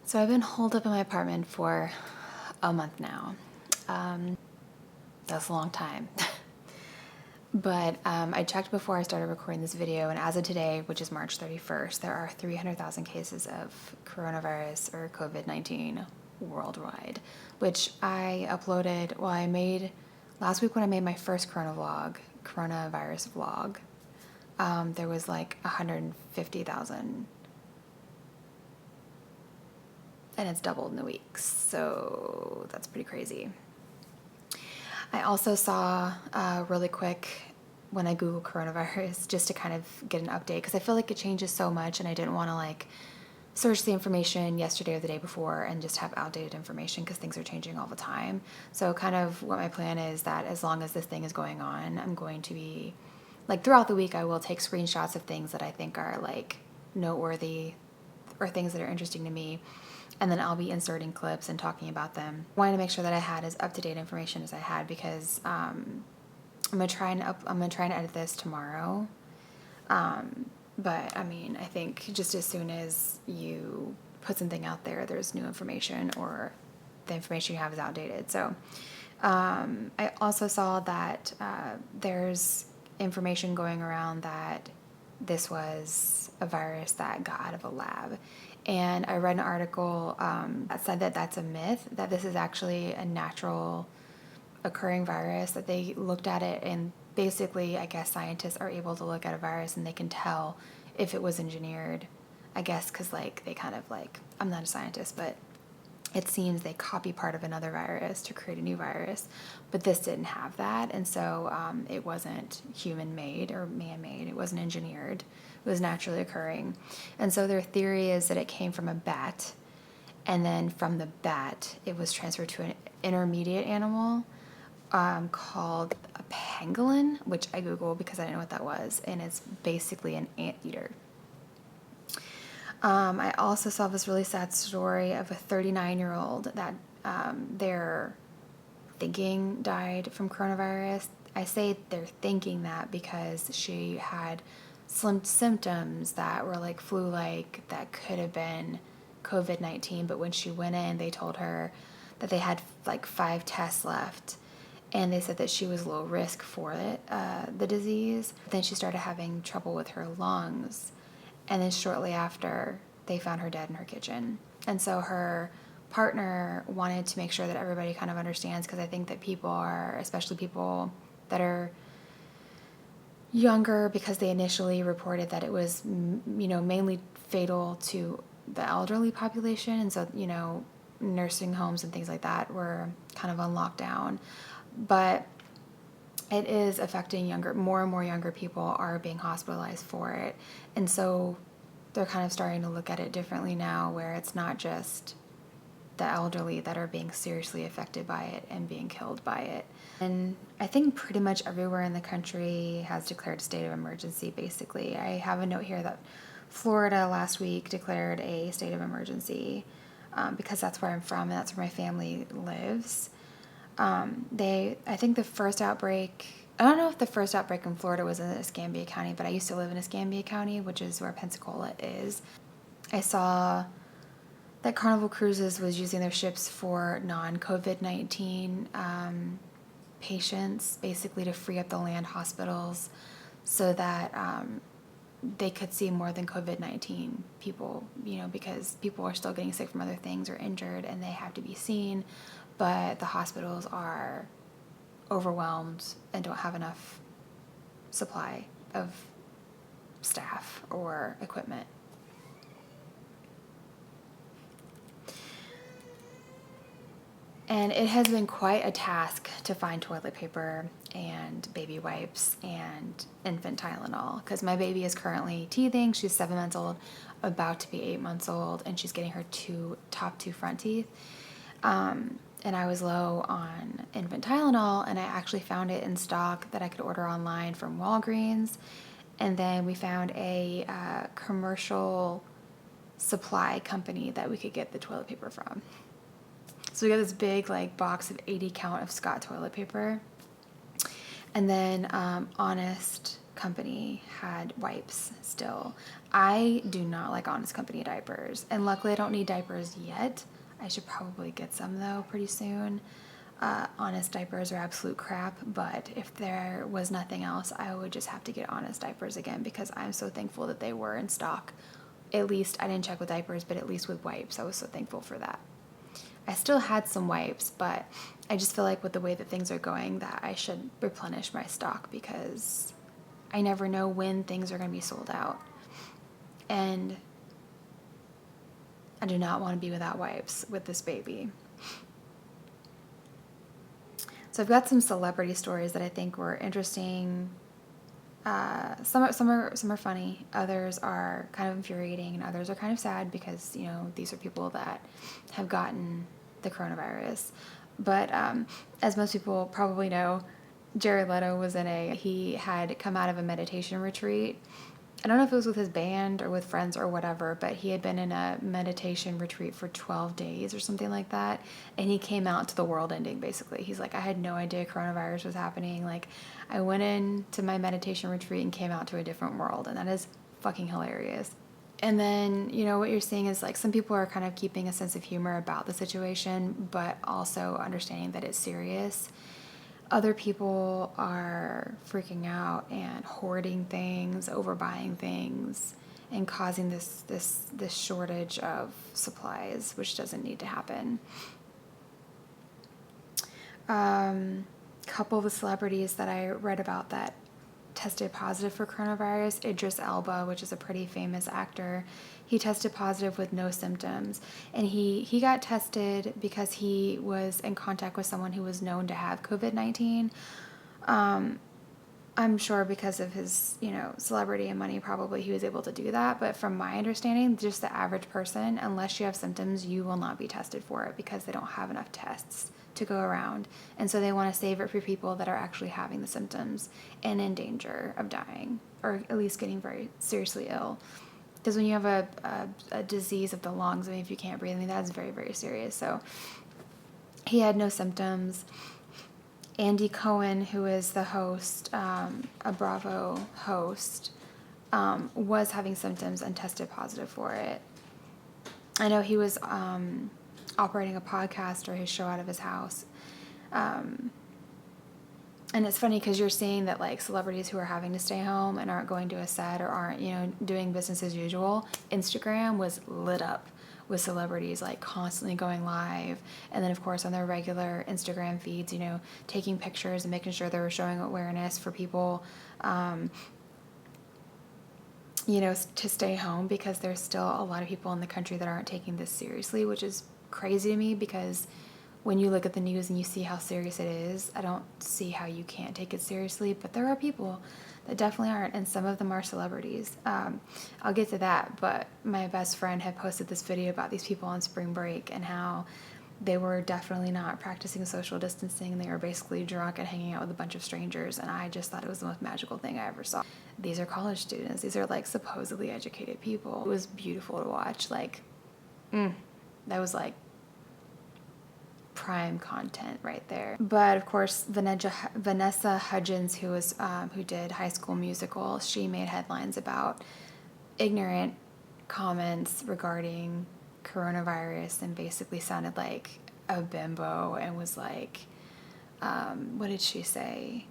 So I've been holed up in my apartment for a month now. That's a long time. But I checked before I started recording this video, and as of today, which is March 31st, there are 300,000 cases of coronavirus or COVID-19 worldwide, which I uploaded, last week when I made my first coronavirus vlog, there was like 150,000, and it's doubled in a week, so that's pretty crazy. I also saw really quick when I Googled coronavirus just to kind of get an update, because I feel like it changes so much and I didn't want to like search the information yesterday or the day before and just have outdated information because things are changing all the time. So kind of what my plan is that as long as this thing is going on, I'm going to be like throughout the week I will take screenshots of things that I think are like noteworthy or things that are interesting to me, and then I'll be inserting clips and talking about them. I wanted to make sure that I had as up-to-date information as I had, because I'm gonna try and edit this tomorrow. But I mean, I think just as soon as you put something out there, there's new information or the information you have is outdated. So I also saw that there's information going around that this was a virus that got out of a lab. And I read an article that said that that's a myth, that this is actually a natural occurring virus, that they looked at it and basically, I guess scientists are able to look at a virus and they can tell if it was engineered, I guess, because like they kind of like, I'm not a scientist, but it seems they copy part of another virus to create a new virus, but this didn't have that, and so it wasn't human-made or man-made. It wasn't engineered. It was naturally occurring, and so their theory is that it came from a bat, and then from the bat it was transferred to an intermediate animal called a pangolin, which I Googled because I didn't know what that was, and it's basically an anteater. I also saw this really sad story of a 39-year-old that they're thinking died from coronavirus. I say they're thinking that because she had some symptoms that were like flu-like that could have been COVID-19, but when she went in, they told her that they had like 5 tests left, and they said that she was low risk for it, the disease. Then she started having trouble with her lungs. And then shortly after, they found her dead in her kitchen. And so her partner wanted to make sure that everybody kind of understands, because I think that people are, especially people that are younger, because they initially reported that it was, mainly fatal to the elderly population. And so, nursing homes and things like that were kind of on lockdown. But it is affecting more and more younger people are being hospitalized for it. And so they're kind of starting to look at it differently now, where it's not just the elderly that are being seriously affected by it and being killed by it. And I think pretty much everywhere in the country has declared a state of emergency, basically. I have a note here that Florida last week declared a state of emergency because that's where I'm from and that's where my family lives. I think the first outbreak, I don't know if the first outbreak in Florida was in Escambia County, but I used to live in Escambia County, which is where Pensacola is. I saw that Carnival Cruises was using their ships for non-COVID-19 patients, basically to free up the land hospitals so that they could see more than COVID-19 people, because people are still getting sick from other things or injured and they have to be seen, but the hospitals are overwhelmed and don't have enough supply of staff or equipment. And it has been quite a task to find toilet paper and baby wipes and infant Tylenol, because my baby is currently teething. She's 7 months old, about to be 8 months old, and she's getting her top two front teeth. And I was low on infant Tylenol, and I actually found it in stock that I could order online from Walgreens. And then we found a commercial supply company that we could get the toilet paper from. So we got this big box of 80 count of Scott toilet paper. And then Honest Company had wipes still. I do not like Honest Company diapers, and luckily I don't need diapers yet. I should probably get some though pretty soon. Honest diapers are absolute crap, but if there was nothing else, I would just have to get Honest diapers again because I'm so thankful that they were in stock. At least, I didn't check with diapers, but at least with wipes, I was so thankful for that. I still had some wipes, but I just feel like with the way that things are going that I should replenish my stock because I never know when things are going to be sold out. And I do not want to be without wipes with this baby. So I've got some celebrity stories that I think were interesting. Some are funny, others are kind of infuriating, and others are kind of sad because, you know, these are people that have gotten the coronavirus. But as most people probably know, Jared Leto he had come out of a meditation retreat. I don't know if it was with his band or with friends or whatever, but he had been in a meditation retreat for 12 days or something like that. And he came out to the world ending, basically. He's like, I had no idea coronavirus was happening. Like, I went into my meditation retreat and came out to a different world. And that is fucking hilarious. And then, you know, what you're seeing is like some people are kind of keeping a sense of humor about the situation, but also understanding that it's serious. Other people are freaking out and hoarding things, overbuying things, and causing this shortage of supplies, which doesn't need to happen. Couple of the celebrities that I read about that tested positive for coronavirus, Idris Elba, which is a pretty famous actor, he tested positive with no symptoms, and he got tested because he was in contact with someone who was known to have COVID-19. I'm sure because of his, you know, celebrity and money, probably he was able to do that. But from my understanding, just the average person, unless you have symptoms, you will not be tested for it because they don't have enough tests to go around. And so they want to save it for people that are actually having the symptoms and in danger of dying, or at least getting very seriously ill. Because when you have a disease of the lungs, I mean, if you can't breathe, I mean, that's very, very serious. So he had no symptoms. Andy Cohen, who is the host, a Bravo host, was having symptoms and tested positive for it. I know he was operating a podcast or his show out of his house. And it's funny because you're seeing that like celebrities who are having to stay home and aren't going to a set or aren't, you know, doing business as usual, Instagram was lit up with celebrities like constantly going live. And then of course on their regular Instagram feeds, you know, taking pictures and making sure they were showing awareness for people, you know, to stay home, because there's still a lot of people in the country that aren't taking this seriously, which is crazy to me because when you look at the news and you see how serious it is, I don't see how you can't take it seriously, but there are people that definitely aren't, and some of them are celebrities. I'll get to that, but my best friend had posted this video about these people on spring break and how they were definitely not practicing social distancing. They were basically drunk and hanging out with a bunch of strangers, and I just thought it was the most magical thing I ever saw. These are college students. These are like supposedly educated people. It was beautiful to watch. Like, that was like prime content right there. But of course, Vanessa Hudgens, who did High School Musical, she made headlines about ignorant comments regarding coronavirus and basically sounded like a bimbo and was like, what did she say?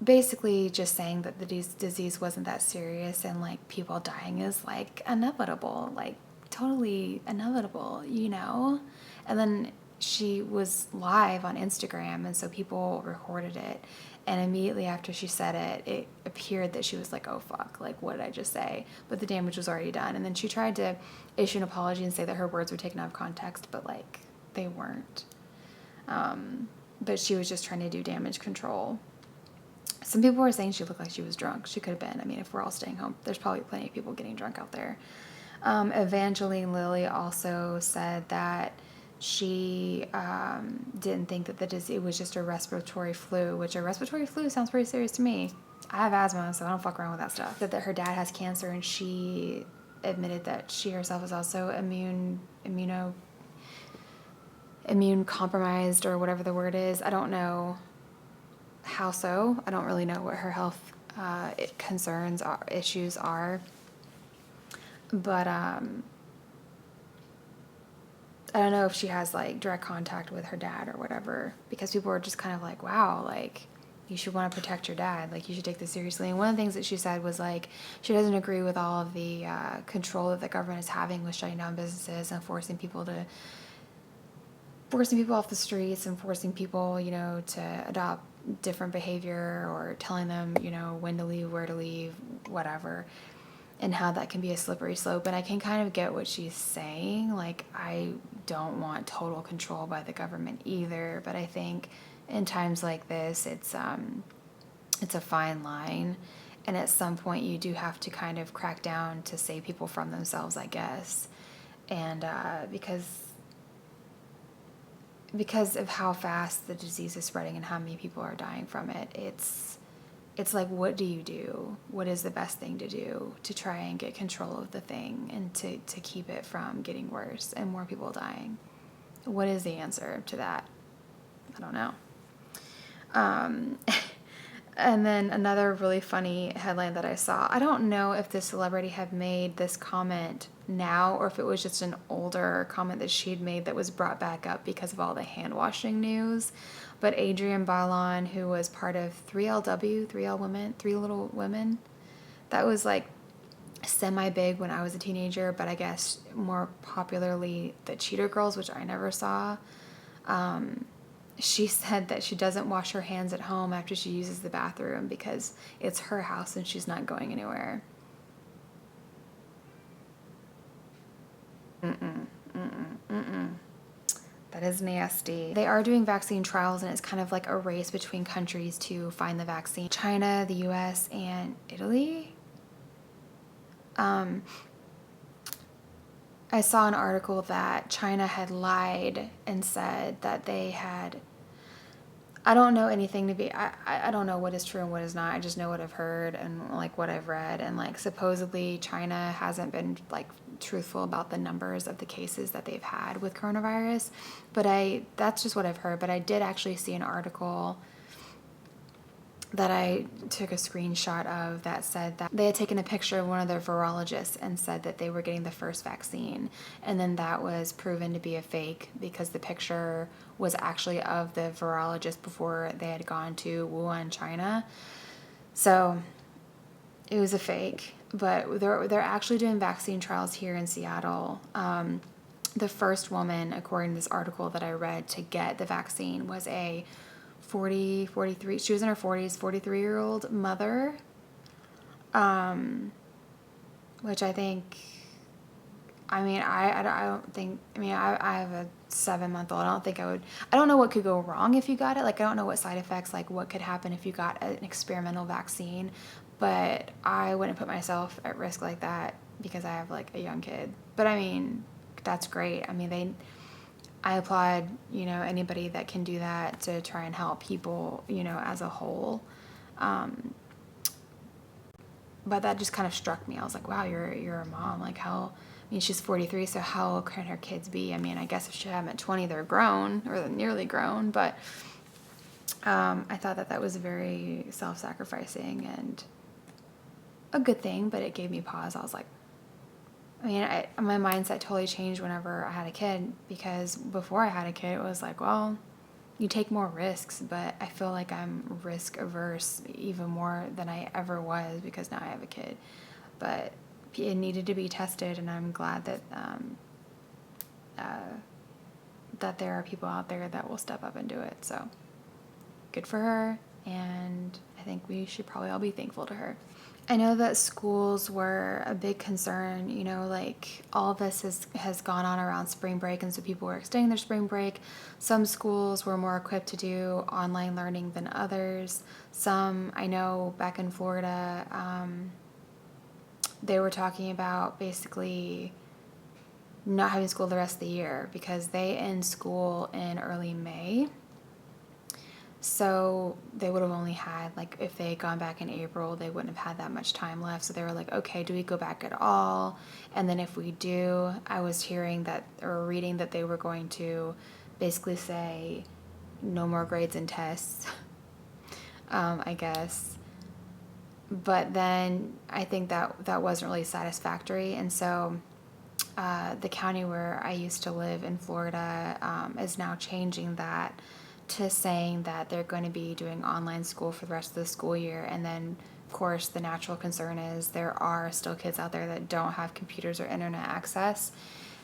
Basically just saying that the disease wasn't that serious and like people dying is like inevitable, like totally inevitable, you know? And then she was live on Instagram, and so people recorded it, and immediately after she said it, it appeared that she was like, oh fuck, like what did I just say? But the damage was already done. And then she tried to issue an apology and say that her words were taken out of context, but like they weren't. But she was just trying to do damage control. Some people were saying she looked like she was drunk. She could have been. I mean, if we're all staying home, there's probably plenty of people getting drunk out there. Evangeline Lilly also said that she didn't think that the disease was just a respiratory flu, which a respiratory flu sounds pretty serious to me. I have asthma, so I don't fuck around with that stuff. Said that her dad has cancer, and she admitted that she herself is also immune compromised, or whatever the word is. I don't know How so? I don't really know what her health concerns or issues are, but I don't know if she has like direct contact with her dad or whatever, because people are just kind of like, wow, like you should want to protect your dad, like you should take this seriously. And one of the things that she said was like she doesn't agree with all of the control that the government is having with shutting down businesses and forcing people off the streets and forcing people, you know, to adopt different behavior or telling them, you know, when to leave, where to leave, whatever, and how that can be a slippery slope. And I can kind of get what she's saying. Like, I don't want total control by the government either, but I think in times like this, it's a fine line. And at some point you do have to kind of crack down to save people from themselves, I guess. And because of how fast the disease is spreading and how many people are dying from it, it's like, what do you do? What is the best thing to do to try and get control of the thing and to keep it from getting worse and more people dying? What is the answer to that? I don't know. And then another really funny headline that I saw, I don't know if this celebrity had made this comment now or if it was just an older comment that she'd made that was brought back up because of all the hand washing news. But Adrienne Bailon, who was part of 3LW, 3L Women, Three Little Women, that was like semi-big when I was a teenager, but I guess more popularly the Cheater Girls, which I never saw. She said that she doesn't wash her hands at home after she uses the bathroom because it's her house and she's not going anywhere. That is nasty. They are doing vaccine trials, and it's kind of like a race between countries to find the vaccine. China, the US, and Italy. I saw an article that China had lied and said that they had, I don't know anything to be, I don't know what is true and what is not. I just know what I've heard and like what I've read. And like supposedly China hasn't been like truthful about the numbers of the cases that they've had with coronavirus. But that's just what I've heard. But I did actually see an article that I took a screenshot of that said that they had taken a picture of one of their virologists and said that they were getting the first vaccine. And then that was proven to be a fake because the picture was actually of the virologist before they had gone to Wuhan, China. So it was a fake, but they're actually doing vaccine trials here in Seattle. The first woman, according to this article that I read, to get the vaccine was a 43, she was in her 40s, 43-year-old mother, which I think, I mean, I don't think, I mean, I have a 7-month-old. I don't know what could go wrong if you got it. Like, I don't know what side effects, like what could happen if you got an experimental vaccine, but I wouldn't put myself at risk like that because I have like a young kid. But I mean, that's great. I mean, I applaud, you know, anybody that can do that to try and help people, you know, as a whole. But that just kind of struck me. I was like, wow, you're a mom. Like, how, I mean, she's 43, so how old can her kids be? I mean, I guess if she had them at 20, they're grown, or they're nearly grown. But I thought that was very self-sacrificing and a good thing, but it gave me pause. I was like, I mean, my mindset totally changed whenever I had a kid, because before I had a kid, it was like, well, you take more risks, but I feel like I'm risk averse even more than I ever was because now I have a kid. But it needed to be tested, and I'm glad that that there are people out there that will step up and do it. So good for her, and I think we should probably all be thankful to her. I know that schools were a big concern, you know, like all of this has gone on around spring break, and so people were extending their spring break. Some schools were more equipped to do online learning than others. Some, I know back in Florida, they were talking about basically not having school the rest of the year because they end school in early May. So they would have only had, like, if they had gone back in April, they wouldn't have had that much time left. So they were like, okay, do we go back at all? And then if we do, I was hearing that, or reading that they were going to basically say no more grades and tests. I guess. But then I think that wasn't really satisfactory. And so the county where I used to live in Florida is now changing that to saying that they're going to be doing online school for the rest of the school year. And then, of course, the natural concern is there are still kids out there that don't have computers or internet access.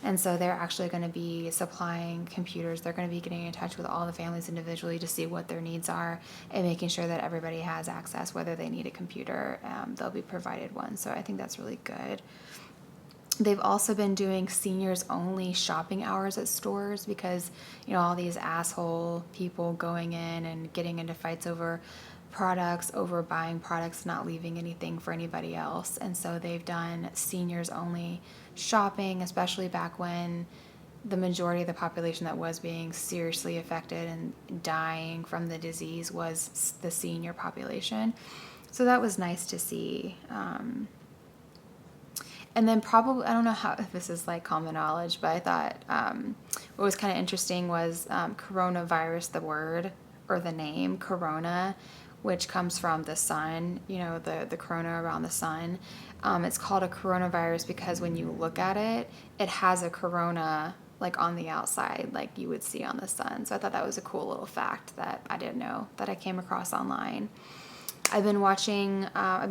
And so they're actually going to be supplying computers. They're going to be getting in touch with all the families individually to see what their needs are and making sure that everybody has access, whether they need a computer, they'll be provided one. So I think that's really good. They've also been doing seniors only shopping hours at stores because, all these asshole people going in and getting into fights over products, over buying products, not leaving anything for anybody else. And so they've done seniors only shopping, especially back when the majority of the population that was being seriously affected and dying from the disease was the senior population. So that was nice to see. And then probably, I don't know if this is like common knowledge, but I thought what was kind of interesting was coronavirus, the word or the name corona, which comes from the sun, the corona around the sun. It's called a coronavirus because when you look at it, it has a corona like on the outside, like you would see on the sun. So I thought that was a cool little fact that I didn't know that I came across online. I've been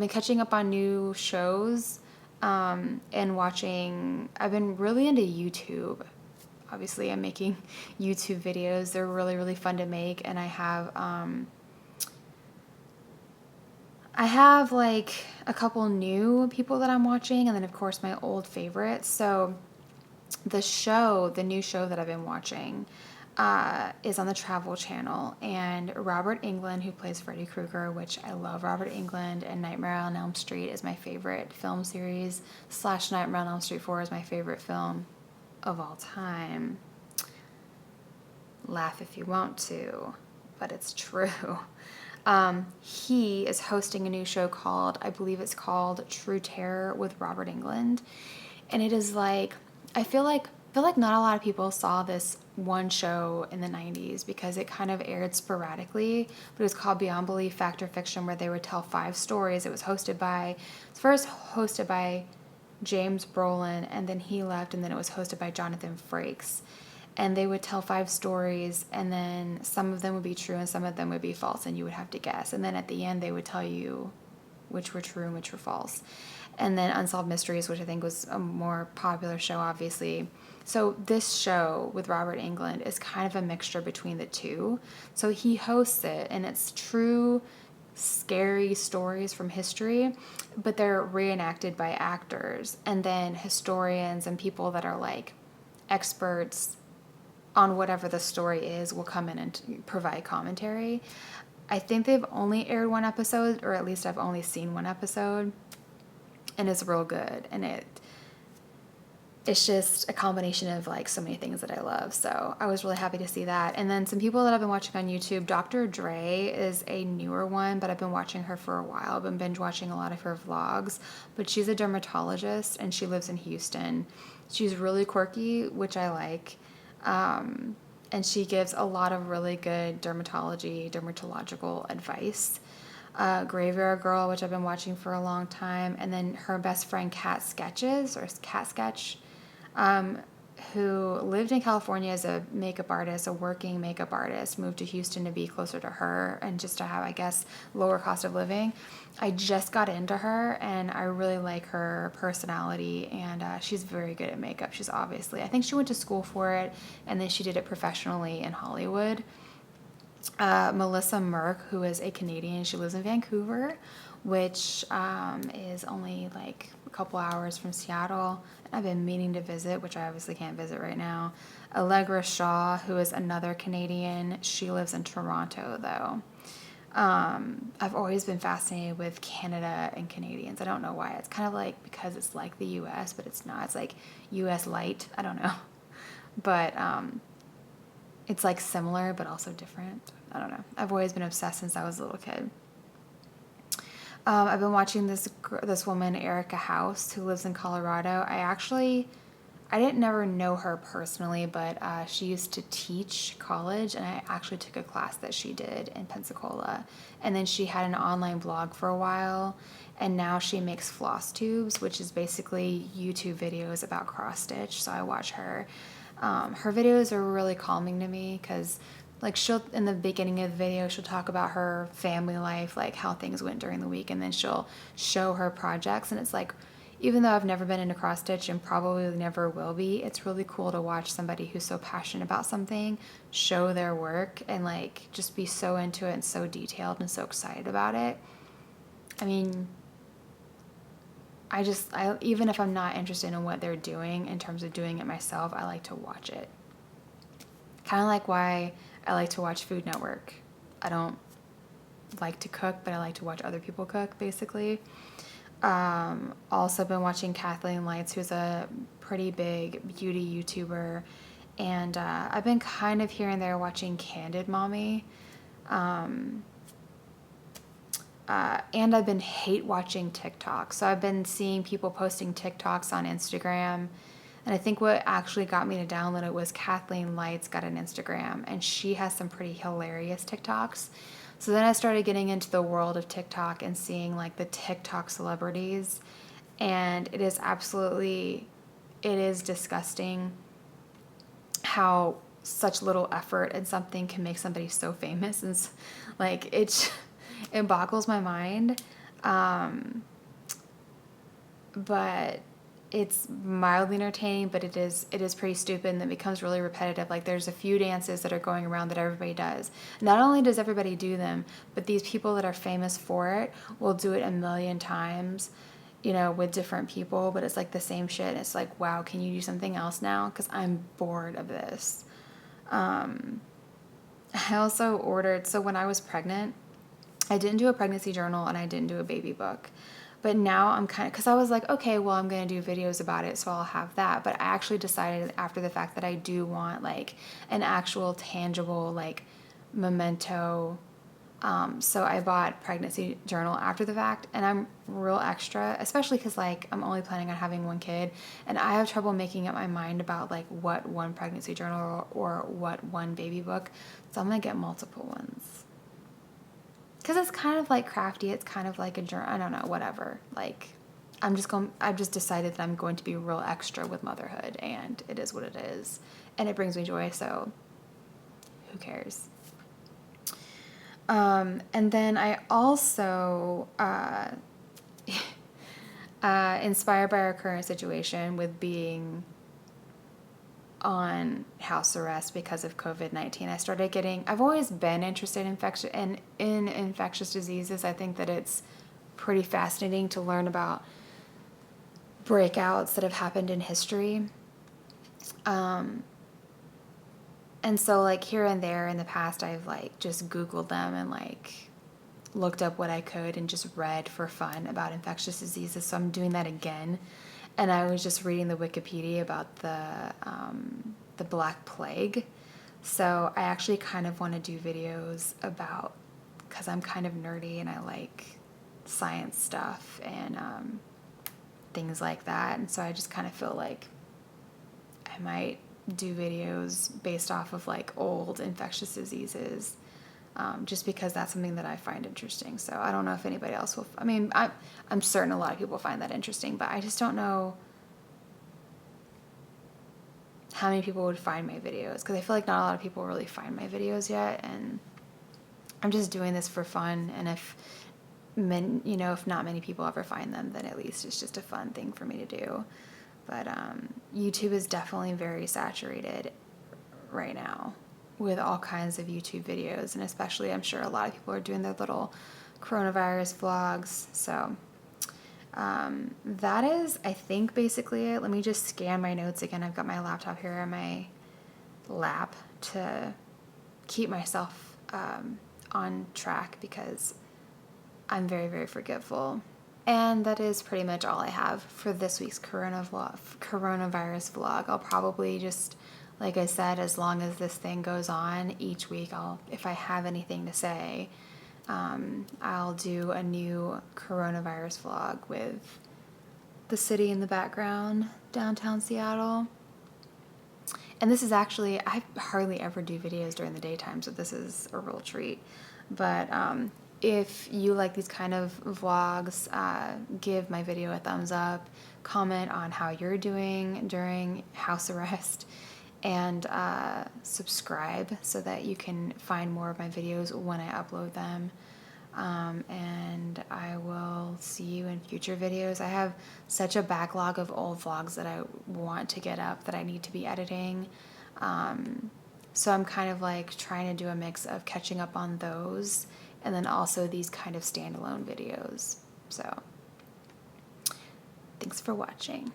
catching up on new shows. And I've been really into YouTube. Obviously, I'm making YouTube videos. They're really, really fun to make. And I have like a couple new people that I'm watching. And then, of course, my old favorites. So the new show that I've been watching is on the Travel Channel, and Robert Englund, who plays Freddy Krueger, which I love Robert Englund, and Nightmare on Elm Street is my favorite film series, / Nightmare on Elm Street 4 is my favorite film of all time. Laugh if you want to, but it's true. He is hosting a new show I believe it's called True Terror with Robert Englund, and it is like, I feel like not a lot of people saw this one show in the 90s because it kind of aired sporadically, but it was called Beyond Belief, Fact or Fiction, where they would tell 5 stories. It was first hosted by James Brolin, and then he left, and then it was hosted by Jonathan Frakes. And they would tell 5 stories, and then some of them would be true and some of them would be false, and you would have to guess. And then at the end, they would tell you which were true and which were false. And then Unsolved Mysteries, which I think was a more popular show, obviously. So this show with Robert Englund is kind of a mixture between the two. So he hosts it, and it's true, scary stories from history, but they're reenacted by actors. And then historians and people that are like experts on whatever the story is will come in and provide commentary. I think they've only aired one episode, or at least I've only seen one episode, and it's real good. And it's just a combination of like so many things that I love. So I was really happy to see that. And then some people that I've been watching on YouTube, Dr. Dre is a newer one, but I've been watching her for a while. I've been binge watching a lot of her vlogs, but she's a dermatologist and she lives in Houston. She's really quirky, which I like. And she gives a lot of really good dermatological advice. Graveyard Girl, which I've been watching for a long time, and then her best friend Cat Sketch, who lived in California as a makeup artist, a working makeup artist, moved to Houston to be closer to her and just to have, I guess, lower cost of living. I just got into her, and I really like her personality, and she's very good at makeup. I think she went to school for it, and then she did it professionally in Hollywood. Melissa Merck, who is a Canadian, she lives in Vancouver, which is only like a couple hours from Seattle. And I've been meaning to visit, which I obviously can't visit right now. Allegra Shaw, who is another Canadian, she lives in Toronto, though. I've always been fascinated with Canada and Canadians. I don't know why. It's kind of like because it's like the U.S., but it's not. It's like U.S. light. I don't know. But it's like similar, but also different. I don't know. I've always been obsessed since I was a little kid. I've been watching this woman, Erica House, who lives in Colorado. I I didn't never know her personally, but she used to teach college, and I actually took a class that she did in Pensacola. And then she had an online blog for a while, and now she makes floss tubes, which is basically YouTube videos about cross stitch. So I watch her. Her videos are really calming to me because, like, she'll, in the beginning of the video, she'll talk about her family life, like how things went during the week, and then she'll show her projects, and it's like, even though I've never been into cross stitch and probably never will be, it's really cool to watch somebody who's so passionate about something show their work and like just be so into it and so detailed and so excited about it. I mean, I even if I'm not interested in what they're doing in terms of doing it myself, I like to watch it. Kind of like why I like to watch Food Network. I don't like to cook, but I like to watch other people cook, basically. Also been watching Kathleen Lights, who's a pretty big beauty YouTuber, and I've been kind of here and there watching Candid Mommy, and I've been hate watching TikTok. So I've been seeing people posting TikToks on Instagram, and I think what actually got me to download it was Kathleen Lights got an Instagram, and she has some pretty hilarious TikToks. So then I started getting into the world of TikTok and seeing like the TikTok celebrities, and it is disgusting how such little effort and something can make somebody so famous. And like it boggles my mind. But it's mildly entertaining, but it is pretty stupid, and it becomes really repetitive. Like there's a few dances that are going around that everybody does. Not only does everybody do them, but these people that are famous for it will do it a million times, you know, with different people, but it's like the same shit. And it's like, wow, can you do something else now? Because I'm bored of this. I also ordered, so when I was pregnant, I didn't do a pregnancy journal and I didn't do a baby book. But now I'm kind of, because I was like, okay, well, I'm going to do videos about it, so I'll have that. But I actually decided after the fact that I do want, like, an actual tangible, like, memento. So I bought pregnancy journal after the fact, and I'm real extra, especially because, like, I'm only planning on having one kid, and I have trouble making up my mind about, like, what one pregnancy journal or what one baby book. So I'm going to get multiple ones. Because it's kind of like crafty. It's kind of like a journal. I don't know, whatever. Like, I've just decided that I'm going to be real extra with motherhood, and it is what it is. And it brings me joy, so who cares? And then I also, inspired by our current situation with being on house arrest because of COVID-19, I started getting, I've always been interested in infectious diseases. I think that it's pretty fascinating to learn about breakouts that have happened in history. And so like here and there in the past, I've like just Googled them and like looked up what I could and just read for fun about infectious diseases. So I'm doing that again. And I was just reading the Wikipedia about the Black Plague. So I actually kind of want to do videos about, because I'm kind of nerdy and I like science stuff and things like that. And so I just kind of feel like I might do videos based off of like old infectious diseases. Just because that's something that I find interesting. So I don't know if anybody else will. I mean, I'm certain a lot of people find that interesting, but I just don't know how many people would find my videos, because I feel like not a lot of people really find my videos yet, and I'm just doing this for fun. And if not many people ever find them, then at least it's just a fun thing for me to do. But YouTube is definitely very saturated right now with all kinds of YouTube videos, and especially I'm sure a lot of people are doing their little coronavirus vlogs. So that is, I think, basically it. Let me just scan my notes again. I've got my laptop here on my lap to keep myself on track because I'm very, very forgetful. And that is pretty much all I have for this week's coronavirus vlog. I'll probably just, like I said, as long as this thing goes on each week, if I have anything to say, I'll do a new coronavirus vlog with the city in the background, downtown Seattle. And this is actually, I hardly ever do videos during the daytime, so this is a real treat. But if you like these kind of vlogs, give my video a thumbs up, comment on how you're doing during house arrest, and subscribe so that you can find more of my videos when I upload them. And I will see you in future videos. I have such a backlog of old vlogs that I want to get up that I need to be editing. So I'm kind of like trying to do a mix of catching up on those and then also these kind of standalone videos. So thanks for watching.